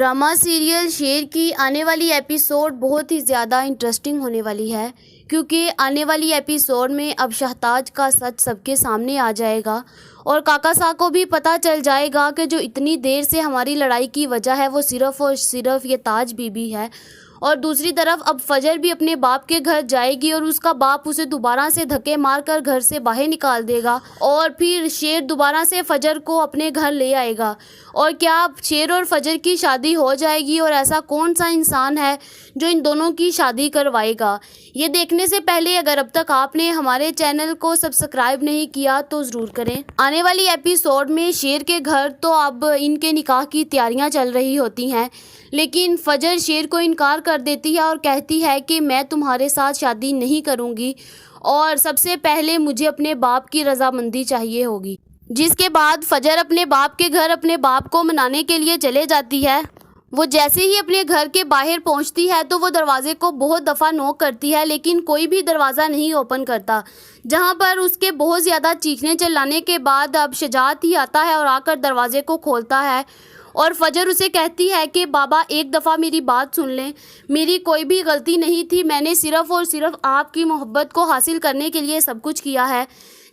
Drama serial शेर की आने वाली एपिसोड बहुत ही ज़्यादा इंटरेस्टिंग होने वाली है, क्योंकि आने वाली एपिसोड में अब शहताज का सच सबके सामने आ जाएगा और काका साहब को भी पता चल जाएगा कि जो इतनी देर से हमारी लड़ाई की वजह है वो सिर्फ़ और सिर्फ ये ताज बीबी है। और दूसरी तरफ अब फजर भी अपने बाप के घर जाएगी और उसका बाप उसे दोबारा से धक्के मार कर घर से बाहर निकाल देगा और फिर शेर दोबारा से फजर को अपने घर ले आएगा। और क्या शेर और फजर की शादी हो जाएगी और ऐसा कौन सा इंसान है जो इन दोनों की शादी करवाएगा? ये देखने से पहले अगर अब तक आपने हमारे चैनल को सब्सक्राइब नहीं किया तो ज़रूर करें। आने वाली एपिसोड में शेर के घर तो अब इनके निकाह की तैयारियां चल रही होती हैं, लेकिन फजर शेर को इनकार कर देती है और कहती है कि मैं तुम्हारे साथ शादी नहीं करूंगी और सबसे पहले मुझे अपने बाप की रजामंदी चाहिए होगी। जिसके बाद फजर अपने बाप के घर अपने बाप को मनाने के लिए चले जाती है। वो जैसे ही अपने घर के बाहर पहुंचती है तो वो दरवाजे को बहुत दफ़ा नॉक करती है, लेकिन कोई भी दरवाज़ा नहीं ओपन करता। जहां पर उसके बहुत ज़्यादा चीखने चिल्लाने के बाद अब शजात ही आता है और आकर दरवाजे को खोलता है और फजर उसे कहती है कि बाबा एक दफ़ा मेरी बात सुन लें, मेरी कोई भी गलती नहीं थी, मैंने सिर्फ़ और सिर्फ आपकी मोहब्बत को हासिल करने के लिए सब कुछ किया है।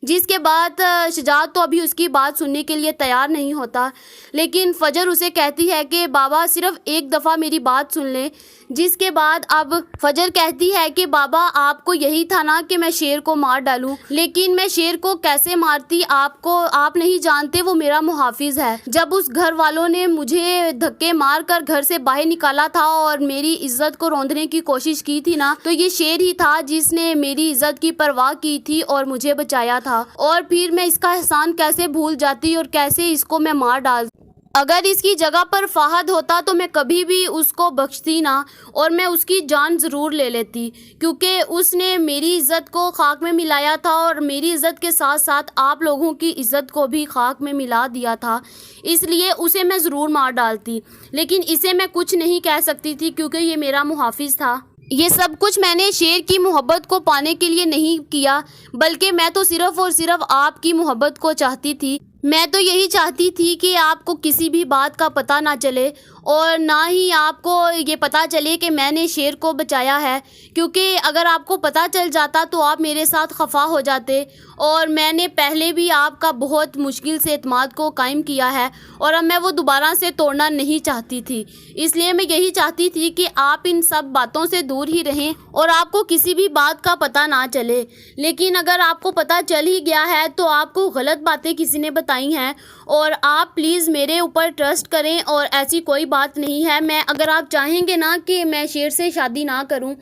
जिसके बाद शजात तो अभी उसकी बात सुनने के लिए तैयार नहीं होता, लेकिन फजर उसे कहती है कि बाबा सिर्फ एक दफ़ा मेरी बात सुन लें। जिसके बाद अब फजर कहती है कि बाबा आपको यही था ना कि मैं शेर को मार डालूं, लेकिन मैं शेर को कैसे मारती आप नहीं जानते, वो मेरा मुहाफिज है। जब उस घर वालों ने मुझे धक्के मार कर घर से बाहर निकाला था और मेरी इज्जत को रौंदने की कोशिश की थी ना, तो ये शेर ही था जिसने मेरी इज्जत की परवाह की थी और मुझे बचाया था। और फिर मैं इसका एहसान कैसे भूल जाती और कैसे इसको मैं मार डालती। अगर इसकी जगह पर फहद होता तो मैं कभी भी उसको बख्शती ना और मैं उसकी जान ज़रूर ले लेती, क्योंकि उसने मेरी इज़्ज़त को खाक में मिलाया था और मेरी इज़्ज़त के साथ साथ आप लोगों की इज़्ज़त को भी खाक में मिला दिया था। इसलिए उसे मैं ज़रूर मार डालती, लेकिन इसे मैं कुछ नहीं कह सकती थी क्योंकि ये मेरा मुहाफिज था। ये सब कुछ मैंने शेर की मोहब्बत को पाने के लिए नहीं किया, बल्कि मैं तो सिर्फ़ और सिर्फ आपकी मोहब्बत को चाहती थी। मैं तो यही चाहती थी कि आपको किसी भी बात का पता ना चले और ना ही आपको ये पता चले कि मैंने शेर को बचाया है, क्योंकि अगर आपको पता चल जाता तो आप मेरे साथ खफा हो जाते। और मैंने पहले भी आपका बहुत मुश्किल से एतमाद को कायम किया है और अब मैं वो दोबारा से तोड़ना नहीं चाहती थी। इसलिए मैं यही चाहती थी कि आप इन सब बातों से दूर ही रहें और आपको किसी भी बात का पता ना चले। लेकिन अगर आपको पता चल ही गया है तो आपको गलत बातें किसी ने बताई हैं और आप प्लीज़ मेरे ऊपर ट्रस्ट करें और ऐसी कोई बात नहीं है। मैं अगर आप चाहेंगे ना कि मैं शेर से शादी ना करूं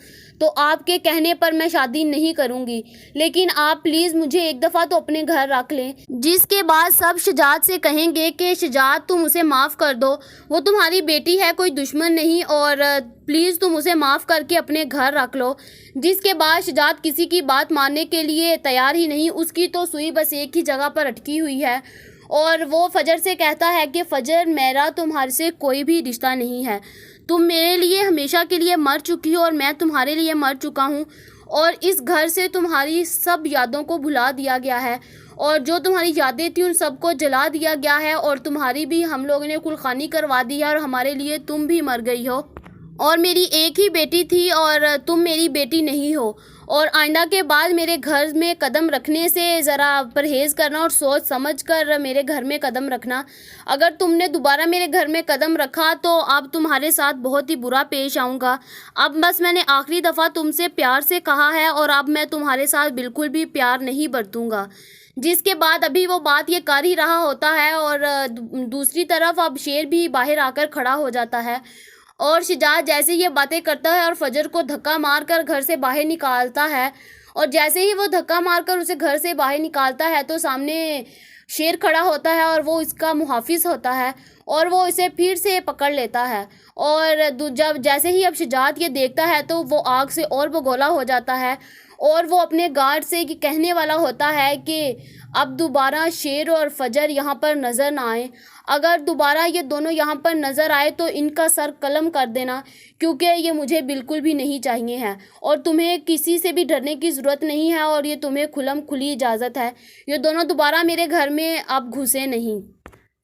तो आपके कहने पर मैं शादी नहीं करूंगी, लेकिन आप प्लीज़ मुझे एक दफ़ा तो अपने घर रख लें। जिसके बाद सब शजात से कहेंगे कि शजात तुम उसे माफ़ कर दो, वो तुम्हारी बेटी है, कोई दुश्मन नहीं, और प्लीज़ तुम उसे माफ़ करके अपने घर रख लो। जिसके बाद शजात किसी की बात मानने के लिए तैयार ही नहीं, उसकी तो सुई बस एक ही जगह पर अटकी हुई है और वो फजर से कहता है कि फजर मेरा तुम्हारे से कोई भी रिश्ता नहीं है, तुम मेरे लिए हमेशा के लिए मर चुकी हो और मैं तुम्हारे लिए मर चुका हूँ और इस घर से तुम्हारी सब यादों को भुला दिया गया है और जो तुम्हारी यादें थी उन सबको जला दिया गया है और तुम्हारी भी हम लोगों ने कुलखानी करवा दी है और हमारे लिए तुम भी मर गई हो और मेरी एक ही बेटी थी और तुम मेरी बेटी नहीं हो। और आइंदा के बाद मेरे घर में कदम रखने से ज़रा परहेज़ करना और सोच समझ कर मेरे घर में कदम रखना। अगर तुमने दोबारा मेरे घर में कदम रखा तो अब तुम्हारे साथ बहुत ही बुरा पेश आऊँगा। अब बस मैंने आखिरी दफ़ा तुमसे प्यार से कहा है और अब मैं तुम्हारे साथ बिल्कुल भी प्यार नहीं बरतूँगा। जिसके बाद अभी वो बात ये कर ही रहा होता है और दूसरी तरफ अब शेर भी बाहर आकर खड़ा हो जाता है और शजात जैसे ये बातें करता है और फजर को धक्का मारकर घर से बाहर निकालता है और जैसे ही वो धक्का मारकर उसे घर से बाहर निकालता है तो सामने शेर खड़ा होता है और वो इसका मुहाफिज होता है और वो इसे फिर से पकड़ लेता है। और जब जैसे ही अब शजात ये देखता है तो वो आग से और भगोला हो जाता है और वो अपने गार्ड से कहने वाला होता है कि अब दोबारा शेर और फजर यहाँ पर नज़र ना आए। अगर दोबारा ये दोनों यहाँ पर नज़र आए तो इनका सर कलम कर देना, क्योंकि ये मुझे बिल्कुल भी नहीं चाहिए है और तुम्हें किसी से भी डरने की ज़रूरत नहीं है और ये तुम्हें खुली इजाज़त है। ये दोनों दोबारा मेरे घर में अब घुसे नहीं।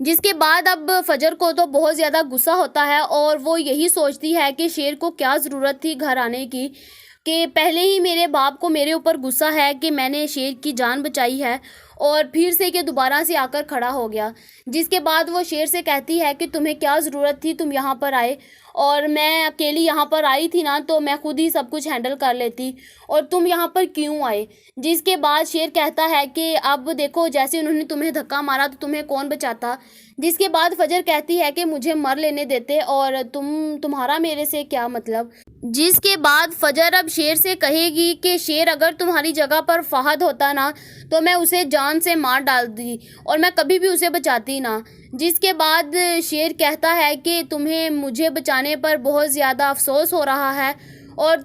جس کے بعد اب فجر کو تو بہت زیادہ غصہ ہوتا ہے اور وہ یہی سوچتی ہے کہ شیر کو کیا ضرورت تھی گھر آنے کی، کہ پہلے ہی میرے باپ کو میرے اوپر غصہ ہے کہ میں نے شیر کی جان بچائی ہے، اور پھر سے کہ دوبارہ سے آ کر کھڑا ہو گیا۔ جس کے بعد وہ شیر سے کہتی ہے کہ تمہیں کیا ضرورت تھی تم یہاں پر آئے، اور میں اکیلی یہاں پر آئی تھی نا تو میں خود ہی سب کچھ ہینڈل کر لیتی، اور تم یہاں پر کیوں آئے؟ جس کے بعد شیر کہتا ہے کہ اب دیکھو جیسے انہوں نے تمہیں دھکا مارا تو تمہیں کون بچاتا۔ جس کے بعد فجر کہتی ہے کہ مجھے مر لینے دیتے اور تمہارا میرے سے کیا مطلب۔ جس کے بعد فجر اب شیر سے کہے گی کہ شیر اگر تمہاری جگہ پر فہد ہوتا نا تو میں اسے جان سے مار ڈالتی اور میں کبھی بھی اسے بچاتی نا۔ جس کے بعد شیر کہتا ہے کہ تمہیں مجھے بچانے پر بہت زیادہ افسوس ہو رہا ہے اور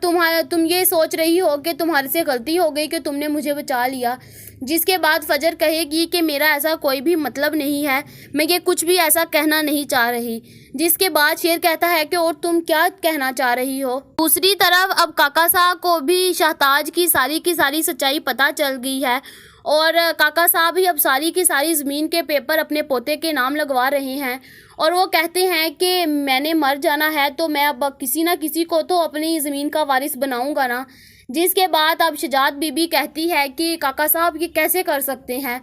تم یہ سوچ رہی ہو کہ تمہارے سے غلطی ہو گئی کہ تم نے مجھے بچا لیا۔ جس کے بعد فجر کہے گی کہ میرا ایسا کوئی بھی مطلب نہیں ہے، میں یہ کچھ بھی ایسا کہنا نہیں چاہ رہی۔ جس کے بعد شیر کہتا ہے کہ اور تم کیا کہنا چاہ رہی ہو؟ دوسری طرف اب کاکا صاحب کو بھی شہتاج کی ساری سچائی پتہ چل گئی ہے، اور کاکا صاحب ہی اب ساری کی ساری زمین کے پیپر اپنے پوتے کے نام لگوا رہے ہیں، اور وہ کہتے ہیں کہ میں نے مر جانا ہے تو میں اب کسی نہ کسی کو تو اپنی زمین کا وارث بناؤں گا نا۔ جس کے بعد اب شجاعت بی بی کہتی ہے کہ کاکا صاحب یہ کیسے کر سکتے ہیں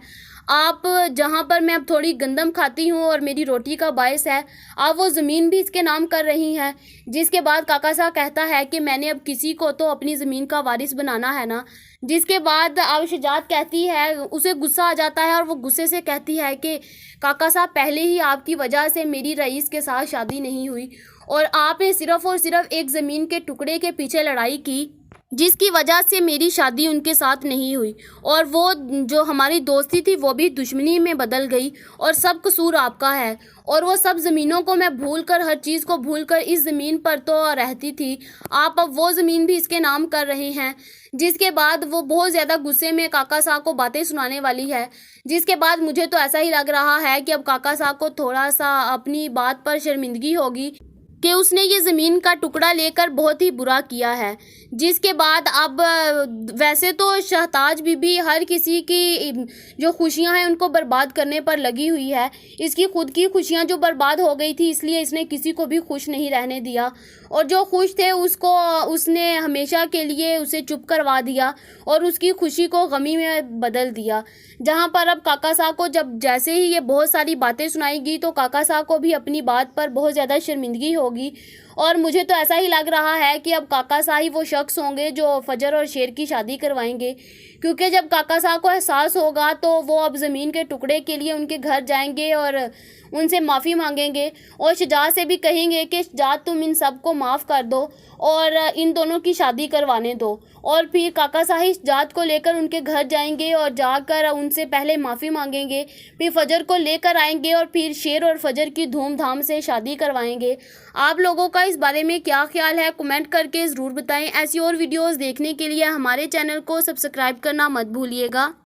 آپ، جہاں پر میں اب تھوڑی گندم کھاتی ہوں اور میری روٹی کا باعث ہے، آپ وہ زمین بھی اس کے نام کر رہی ہیں۔ جس کے بعد کاکا صاحب کہتا ہے کہ میں نے اب کسی کو تو اپنی زمین کا وارث بنانا ہے نا۔ جس کے بعد اب شجاعت کہتی ہے، اسے غصہ آ جاتا ہے اور وہ غصے سے کہتی ہے کہ کاکا صاحب پہلے ہی آپ کی وجہ سے میری رئیس کے ساتھ شادی نہیں ہوئی، اور آپ نے صرف اور صرف ایک زمین کے ٹکڑے کے پیچھے لڑائی کی جس کی وجہ سے میری شادی ان کے ساتھ نہیں ہوئی، اور وہ جو ہماری دوستی تھی وہ بھی دشمنی میں بدل گئی، اور سب قصور آپ کا ہے، اور وہ سب زمینوں کو میں بھول کر ہر چیز کو بھول کر اس زمین پر تو رہتی تھی، آپ اب وہ زمین بھی اس کے نام کر رہے ہیں۔ جس کے بعد وہ بہت زیادہ غصے میں کاکا صاحب کو باتیں سنانے والی ہے۔ جس کے بعد مجھے تو ایسا ہی لگ رہا ہے کہ اب کاکا صاحب کو تھوڑا سا اپنی بات پر شرمندگی ہوگی کہ اس نے یہ زمین کا ٹکڑا لے کر بہت ہی برا کیا ہے۔ جس کے بعد اب ویسے تو شہتاج بی بی ہر کسی کی جو خوشیاں ہیں ان کو برباد کرنے پر لگی ہوئی ہے، اس کی خود کی خوشیاں جو برباد ہو گئی تھی اس لیے اس نے کسی کو بھی خوش نہیں رہنے دیا، اور جو خوش تھے اس نے ہمیشہ کے لیے اسے چپ کروا دیا اور اس کی خوشی کو غمی میں بدل دیا۔ جہاں پر اب کاکا صاحب کو جب جیسے ہی یہ بہت ساری باتیں سنائی گی تو کاکا صاحب کو بھی اپنی بات پر بہت زیادہ شرمندگی ہوگی، اور مجھے تو ایسا ہی لگ رہا ہے کہ اب کاکا صاحب وہ شخص ہوں گے جو فجر اور شیر کی شادی کروائیں گے، کیونکہ جب کاکا صاحب کو احساس ہوگا تو وہ اب زمین کے ٹکڑے کے لیے ان کے گھر جائیں گے اور ان سے معافی مانگیں گے، اور شجاعت سے بھی کہیں گے کہ شجاعت تم ان سب کو معاف کر دو اور ان دونوں کی شادی کروانے دو، اور پھر کاکا صاحب شجاعت کو لے کر ان کے گھر جائیں گے اور جا کر ان سے پہلے معافی مانگیں گے، پھر فجر کو لے کر آئیں گے اور پھر شیر اور فجر کی دھوم دھام سے شادی کروائیں گے۔ آپ لوگوں کا اس بارے میں کیا خیال ہے کمنٹ کر کے ضرور بتائیں۔ ایسی اور ویڈیوز دیکھنے کے لیے ہمارے چینل کو سبسکرائب کرنا مت بھولیے گا۔